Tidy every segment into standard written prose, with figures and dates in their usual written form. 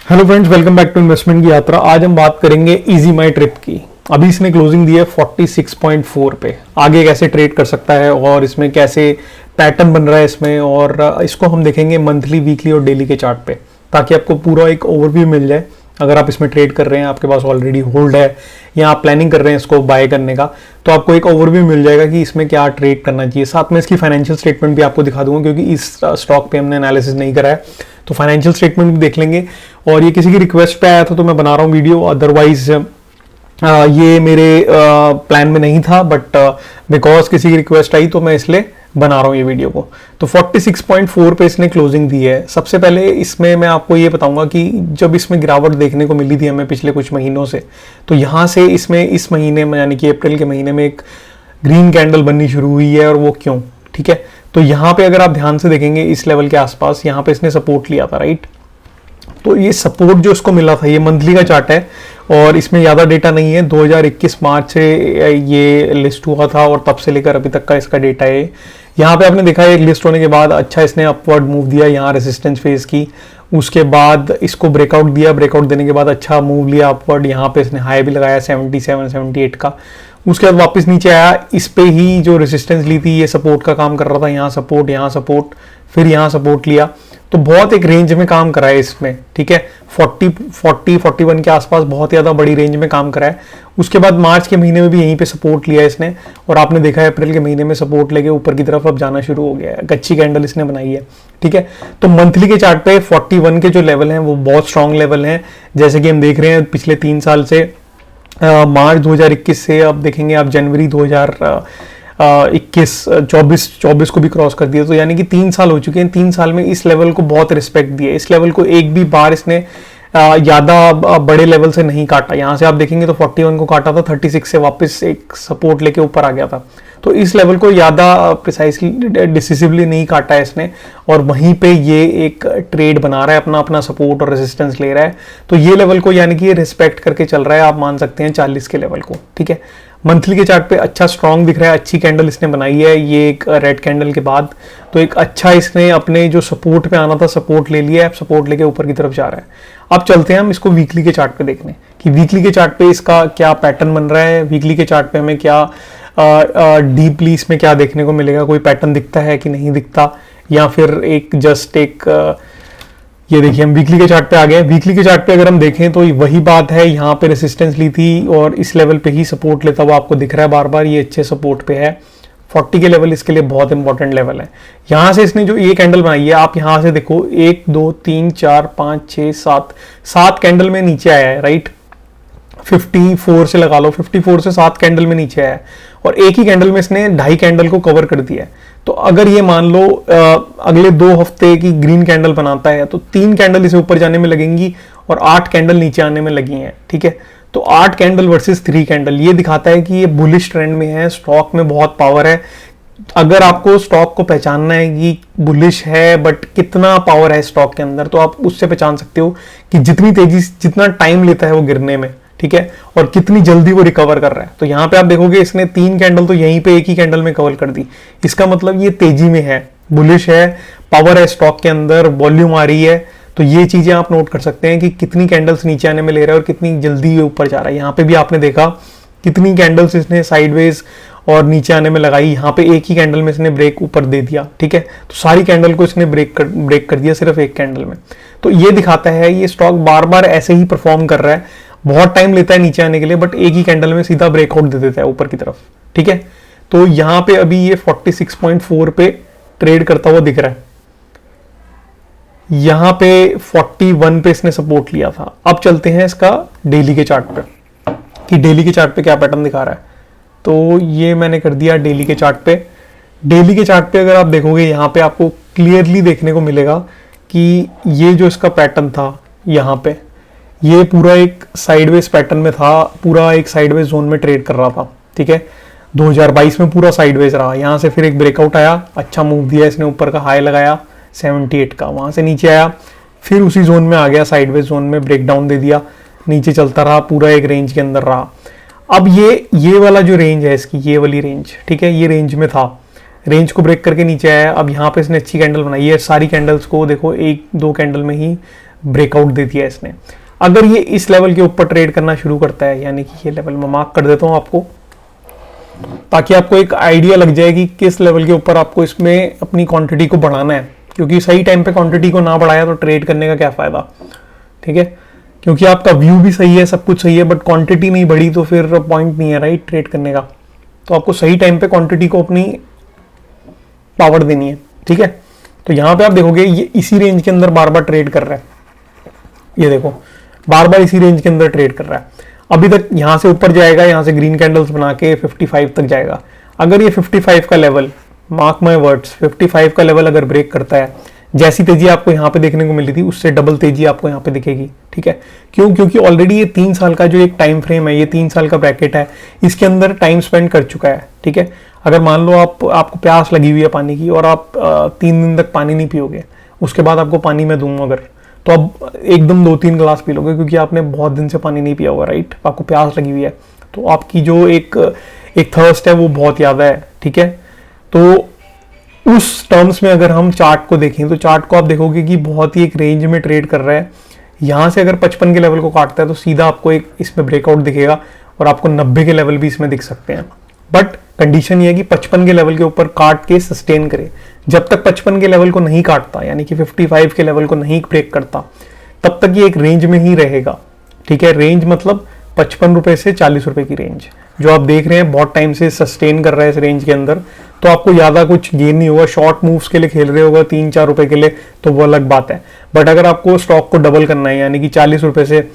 Hello friends, welcome back to investment की यात्रा। आज हम बात करेंगे इजी माई ट्रिप की। अभी इसने क्लोजिंग दी है 46.4 पे। आगे कैसे ट्रेड कर सकता है और इसमें कैसे पैटर्न बन रहा है इसमें, और इसको हम देखेंगे मंथली, वीकली और डेली के चार्ट पे, ताकि आपको पूरा एक ओवरव्यू मिल जाए। अगर आप इसमें ट्रेड कर रहे हैं, आपके पास ऑलरेडी होल्ड है या आप प्लानिंग कर रहे हैं इसको बाय करने का, तो आपको एक ओवरव्यू मिल जाएगा कि इसमें क्या ट्रेड करना चाहिए। साथ में इसकी फाइनेंशियल स्टेटमेंट भी आपको दिखा दूंगा, क्योंकि इस स्टॉक पे हमने एनालिसिस नहीं करा है, तो फाइनेंशियल स्टेटमेंट भी देख लेंगे। और ये किसी की रिक्वेस्ट पे आया था तो मैं बना रहा हूँ वीडियो, अदरवाइज ये मेरे प्लान में नहीं था, बट बिकॉज किसी की रिक्वेस्ट आई तो मैं इसलिए बना रहा हूँ ये वीडियो को। तो 46.4 पे इसने क्लोजिंग दी है। सबसे पहले इसमें मैं आपको ये बताऊंगा कि जब इसमें गिरावट देखने को मिली थी हमें पिछले कुछ महीनों से, तो यहाँ से इसमें इस महीने में यानी कि अप्रैल के महीने में एक ग्रीन कैंडल बननी शुरू हुई है। और वो क्यों, ठीक है, तो यहाँ पे अगर आप ध्यान से देखेंगे इस लेवल के आसपास यहाँ पे इसने सपोर्ट लिया था, राइट। तो ये सपोर्ट जो इसको मिला था, ये मंथली का चार्ट है और इसमें ज़्यादा डेटा नहीं है। 2021 मार्च से ये लिस्ट हुआ था और तब से लेकर अभी तक का इसका डेटा है। यहाँ पे आपने देखा है एक लिस्ट होने के बाद अच्छा इसने अपवर्ड मूव दिया, यहाँ रेजिस्टेंस फेज की, उसके बाद इसको ब्रेकआउट दिया, ब्रेकआउट देने के बाद अच्छा मूव लिया अपवर्ड। यहाँ पे इसने हाई भी लगाया 77 78 का, उसके बाद वापस नीचे आया। इस पे ही जो रेजिस्टेंस ली थी ये सपोर्ट का काम कर रहा था, यहाँ सपोर्ट, फिर यहाँ सपोर्ट लिया। तो बहुत एक रेंज में काम करा है इसमें, ठीक है, 41 के आसपास बहुत ज़्यादा बड़ी रेंज में काम करा है। उसके बाद मार्च के महीने में भी यहीं पे सपोर्ट लिया इसने, और आपने देखा है अप्रैल के महीने में सपोर्ट लेके ऊपर की तरफ अब जाना शुरू हो गया है। अच्छी कैंडल इसने बनाई है, ठीक है। तो मंथली के चार्ट पे 41 के जो लेवल हैं वो बहुत स्ट्रॉन्ग लेवल हैं, जैसे कि हम देख रहे हैं पिछले 3 साल से। मार्च 2021 से अब देखेंगे आप जनवरी 2024 को भी क्रॉस कर दिया, तो यानी कि 3 साल हो चुके हैं। 3 साल में इस लेवल को बहुत रिस्पेक्ट दिया, इस लेवल को एक भी बार इसने ज़्यादा बड़े लेवल से नहीं काटा। यहाँ से आप देखेंगे तो 41 को काटा था, 36 से वापस एक सपोर्ट लेके ऊपर आ गया था। तो इस लेवल को ज़्यादा प्रिसाइसली डिसिसिवली नहीं काटा है इसने, और वहीं पे ये एक ट्रेड बना रहा है, अपना अपना सपोर्ट और रेजिस्टेंस ले रहा है। तो ये लेवल को यानी कि ये रिस्पेक्ट करके चल रहा है, आप मान सकते हैं 40 के लेवल को, ठीक है। मंथली के चार्ट पे अच्छा स्ट्रॉन्ग दिख रहा है, अच्छी कैंडल इसने बनाई है ये एक रेड कैंडल के बाद। तो एक अच्छा इसने अपने जो सपोर्ट पे आना था सपोर्ट ले लिया है, सपोर्ट लेके ऊपर की तरफ जा रहा है। अब चलते हैं हम इसको वीकली के चार्ट पे देखने कि वीकली के चार्ट पे इसका क्या पैटर्न बन रहा है। वीकली के चार्ट पे हमें क्या डीपली इसमें क्या देखने को मिलेगा, कोई पैटर्न दिखता है कि नहीं दिखता, या फिर एक जस्ट एक ये देखिए हम वीकली के चार्ट पे आ गए। वीकली के चार्ट पे अगर हम देखें तो वही बात है, यहाँ पे रेसिस्टेंस ली थी और इस लेवल पे ही सपोर्ट लेता हुआ आपको दिख रहा है बार बार, ये अच्छे सपोर्ट पे है। 40 के लेवल इसके लिए बहुत इंपॉर्टेंट लेवल है। यहाँ से इसने जो ये कैंडल बनाई है, आप यहाँ से देखो 1 2 3 4 5 6 7 कैंडल में नीचे आया है, राइट। 54 से लगा लो, 54 से 7 कैंडल में नीचे आया है, और एक ही कैंडल में इसने 2.5 कैंडल को कवर कर दिया है। तो अगर ये मान लो अगले 2 हफ्ते की ग्रीन कैंडल बनाता है तो 3 कैंडल इसे ऊपर जाने में लगेंगी और 8 कैंडल नीचे आने में लगी हैं, ठीक है। तो 8 कैंडल वर्सेस 3 कैंडल, ये दिखाता है कि ये बुलिश ट्रेंड में है, स्टॉक में बहुत पावर है। अगर आपको स्टॉक को पहचानना है कि बुलिश है बट कितना पावर है स्टॉक के अंदर, तो आप उससे पहचान सकते हो कि जितनी तेजी, जितना टाइम लेता है वो गिरने में, ठीक है, और कितनी जल्दी वो रिकवर कर रहा है। तो यहाँ पे आप देखोगे इसने 3 कैंडल तो यहीं पे एक ही कैंडल में कवर कर दी। इसका मतलब ये तेजी में है, बुलिश है, पावर है स्टॉक के अंदर, वॉल्यूम आ रही है। तो ये चीजें आप नोट कर सकते हैं कि कितनी कैंडल्स नीचे आने में ले रहा है और कितनी जल्दी ये ऊपर जा रहा है। यहाँ पे भी आपने देखा कितनी कैंडल्स इसने साइडवेज और नीचे आने में लगाई, यहाँ पे एक ही कैंडल में इसने ब्रेक ऊपर दे दिया, ठीक है। तो सारी कैंडल को इसने ब्रेक कर दिया सिर्फ एक कैंडल में। तो ये दिखाता है ये स्टॉक बार बार ऐसे ही परफॉर्म कर रहा है, बहुत टाइम लेता है नीचे आने के लिए, बट एक ही कैंडल में सीधा ब्रेकआउट दे देता है ऊपर की तरफ, ठीक है। तो यहाँ पे अभी ये 46.4 पे ट्रेड करता हुआ दिख रहा है। यहाँ पे 41 पे इसने सपोर्ट लिया था। अब चलते हैं इसका डेली के चार्ट पे कि डेली के चार्ट पे क्या पैटर्न दिखा रहा है। तो ये मैंने कर दिया डेली के चार्ट पे। डेली के चार्ट पे अगर आप देखोगे यहाँ पे आपको क्लियरली देखने को मिलेगा कि ये जो इसका पैटर्न था, यहाँ पे ये पूरा एक साइडवेज पैटर्न में था, पूरा एक साइडवेज जोन में ट्रेड कर रहा था, ठीक है। 2022 में पूरा साइडवेज रहा, यहाँ से फिर एक ब्रेकआउट आया, अच्छा मूव दिया इसने, ऊपर का हाई लगाया 78 का, वहां से नीचे आया, फिर उसी जोन में आ गया, साइडवेज जोन में ब्रेकडाउन दे दिया, नीचे चलता रहा, पूरा एक रेंज के अंदर रहा। अब ये वाला जो रेंज है इसकी, ये वाली रेंज, ठीक है, ये रेंज में था, रेंज को ब्रेक करके नीचे आया। अब यहाँ पे इसने अच्छी कैंडल बनाई है, सारी कैंडल्स को देखो 1-2 कैंडल में ही ब्रेकआउट दे दिया इसने। अगर ये इस लेवल के ऊपर ट्रेड करना शुरू करता है, यानी कि ये लेवल मैं मार्क कर देता हूं आपको, ताकि आपको एक आइडिया लग जाए कि किस लेवल के ऊपर आपको इसमें अपनी क्वांटिटी को बढ़ाना है, क्योंकि सही टाइम पे क्वांटिटी को ना बढ़ाया तो ट्रेड करने का क्या फायदा, ठीक है। क्योंकि आपका व्यू भी सही है, सब कुछ सही है, बट क्वांटिटी नहीं बढ़ी तो फिर पॉइंट नहीं है, राइट, ट्रेड करने का। तो आपको सही टाइम पे क्वांटिटी को अपनी पावर देनी है, ठीक है। तो यहां पे आप देखोगे ये इसी रेंज के अंदर बार बार ट्रेड कर रहा है, ये देखो बार बार इसी रेंज के अंदर ट्रेड कर रहा है। अभी तक यहां से ऊपर जाएगा, यहां से ग्रीन कैंडल्स बना के 55 तक जाएगा। अगर ये 55 का लेवल, मार्क माय वर्ड्स, 55 का लेवल अगर ब्रेक करता है, जैसी तेजी आपको यहाँ पे देखने को मिली थी उससे डबल तेजी आपको यहाँ पे दिखेगी, ठीक है। क्यों? क्योंकि ऑलरेडी ये 3 साल का जो एक टाइम फ्रेम है, ये 3 साल का ब्रैकेट है, इसके अंदर टाइम स्पेंड कर चुका है, ठीक है। अगर मान लो आपको प्यास लगी हुई है पानी की और आप 3 दिन तक पानी नहीं पियोगे, उसके बाद आपको पानी मैं दूंगा अगर, तो अब एकदम 2-3 गिलास पी लोगे, क्योंकि आपने बहुत दिन से पानी नहीं पिया होगा, राइट, आपको प्यास लगी हुई है, तो आपकी जो एक थर्स्ट है वो बहुत ज़्यादा है, ठीक है। तो उस टर्म्स में अगर हम चार्ट को देखें तो चार्ट को आप देखोगे कि बहुत ही एक रेंज में ट्रेड कर रहा है। यहाँ से अगर 55 के लेवल को काटता है तो सीधा आपको एक इसमें ब्रेकआउट दिखेगा और आपको 90 के लेवल भी इसमें दिख सकते हैं। बट कंडीशन ये है कि 55 के लेवल के ऊपर काट के सस्टेन करे। जब तक 55 के लेवल को नहीं काटता, यानी कि 55 के लेवल को नहीं ब्रेक करता, तब तक ये एक रेंज में ही रहेगा, ठीक है। रेंज मतलब 55 रुपए से 40 रुपए की रेंज जो आप देख रहे हैं, बहुत टाइम से सस्टेन कर रहा है इस रेंज के अंदर। तो आपको ज्यादा कुछ गेन नहीं होगा। शॉर्ट मूव्स के लिए खेल रहे होगा 3-4 रुपए के लिए तो वो अलग बात है, बट अगर आपको स्टॉक को डबल करना है, यानी कि 40 रुपए से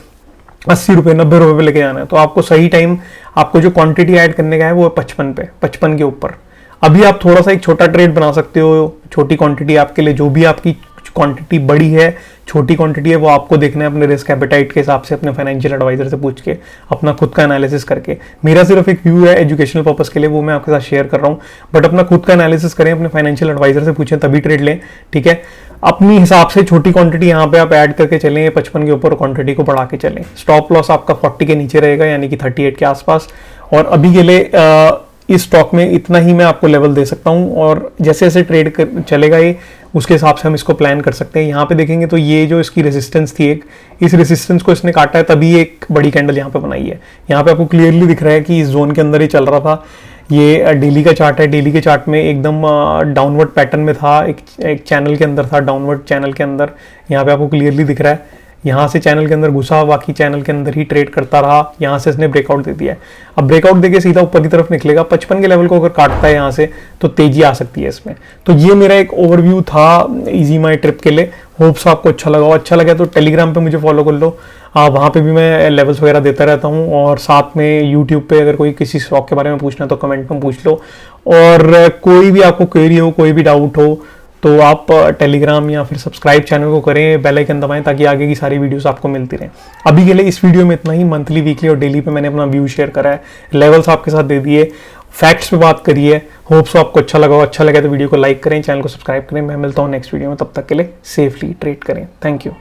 80 रुपए 90 रुपए पे लेके जाना है, तो आपको सही टाइम, आपको जो क्वांटिटी ऐड करने का है वो है 55 पे, 55 के ऊपर। अभी आप थोड़ा सा एक छोटा ट्रेड बना सकते हो, छोटी क्वांटिटी आपके लिए, जो भी आपकी क्वांटिटी बड़ी है, छोटी क्वांटिटी है, वो आपको देखना है अपने रिस्क एपेटाइट के हिसाब से, अपने फाइनेंशियल एडवाइजर से पूछ के, अपना खुद का एनालिसिस करके। मेरा सिर्फ एक व्यू है एजुकेशनल पर्पस के लिए, वो मैं आपके साथ शेयर कर रहा हूँ, बट अपना खुद का एनालिसिस करें, अपने फाइनेंशियल एडवाइजर से पूछें, तभी ट्रेड लें, ठीक है। अपनी हिसाब से छोटी क्वांटिटी यहाँ पे आप ऐड करके चलें, 55 के ऊपर क्वांटिटी को बढ़ा के चलें। स्टॉप लॉस आपका 40 के नीचे रहेगा, यानी कि 38 के आसपास। और अभी के लिए इस स्टॉक में इतना ही मैं आपको लेवल दे सकता हूं, और जैसे जैसे ट्रेड चलेगा ये, उसके हिसाब से हम इसको प्लान कर सकते हैं। यहाँ पे देखेंगे तो ये जो इसकी रेजिस्टेंस थी एक, इस रेजिस्टेंस को इसने काटा है, तभी एक बड़ी कैंडल यहाँ पे बनाई है। यहाँ पे आपको क्लियरली दिख रहा है कि इस जोन के अंदर ही चल रहा था। ये डेली का चार्ट है, डेली के चार्ट में एकदम डाउनवर्ड पैटर्न में था, एक चैनल के अंदर था, डाउनवर्ड चैनल के अंदर। यहाँ पे आपको क्लियरली दिख रहा है, यहाँ से चैनल के अंदर घुसा, बाकी चैनल के अंदर ही ट्रेड करता रहा। यहाँ से इसने ब्रेकआउट दे दिया है, अब ब्रेकआउट देके सीधा ऊपर की तरफ निकलेगा। 55 के लेवल को अगर काटता है यहाँ से तो तेजी आ सकती है इसमें। तो ये मेरा एक ओवरव्यू था इजी माई ट्रिप के लिए। होप्स आपको अच्छा लगा हो। अच्छा लगा तो टेलीग्राम पे मुझे फॉलो कर लो, वहाँ पे भी मैं लेवल्स वगैरह देता रहता हूँ, और साथ में यूट्यूब पे अगर कोई किसी स्टॉक के बारे में पूछना तो कमेंट में पूछ लो। और कोई भी आपको क्वेरी हो, कोई भी डाउट हो, तो आप टेलीग्राम या फिर सब्सक्राइब चैनल को करें, बेल आइकन दबाएं, ताकि आगे की सारी वीडियोस आपको मिलती रहें। अभी के लिए इस वीडियो में इतना ही। मंथली, वीकली और डेली पे मैंने अपना व्यू शेयर करा है, लेवल्स आपके साथ दे दिए, फैक्ट्स पे बात करिए। होप्स आपको अच्छा लगा हो। अच्छा लगे तो वीडियो को लाइक करें, चैनल को सब्सक्राइब करें। मैं मिलता हूँ नेक्स्ट वीडियो में, तब तक के लिए सेफली ट्रेड करें। Thank you.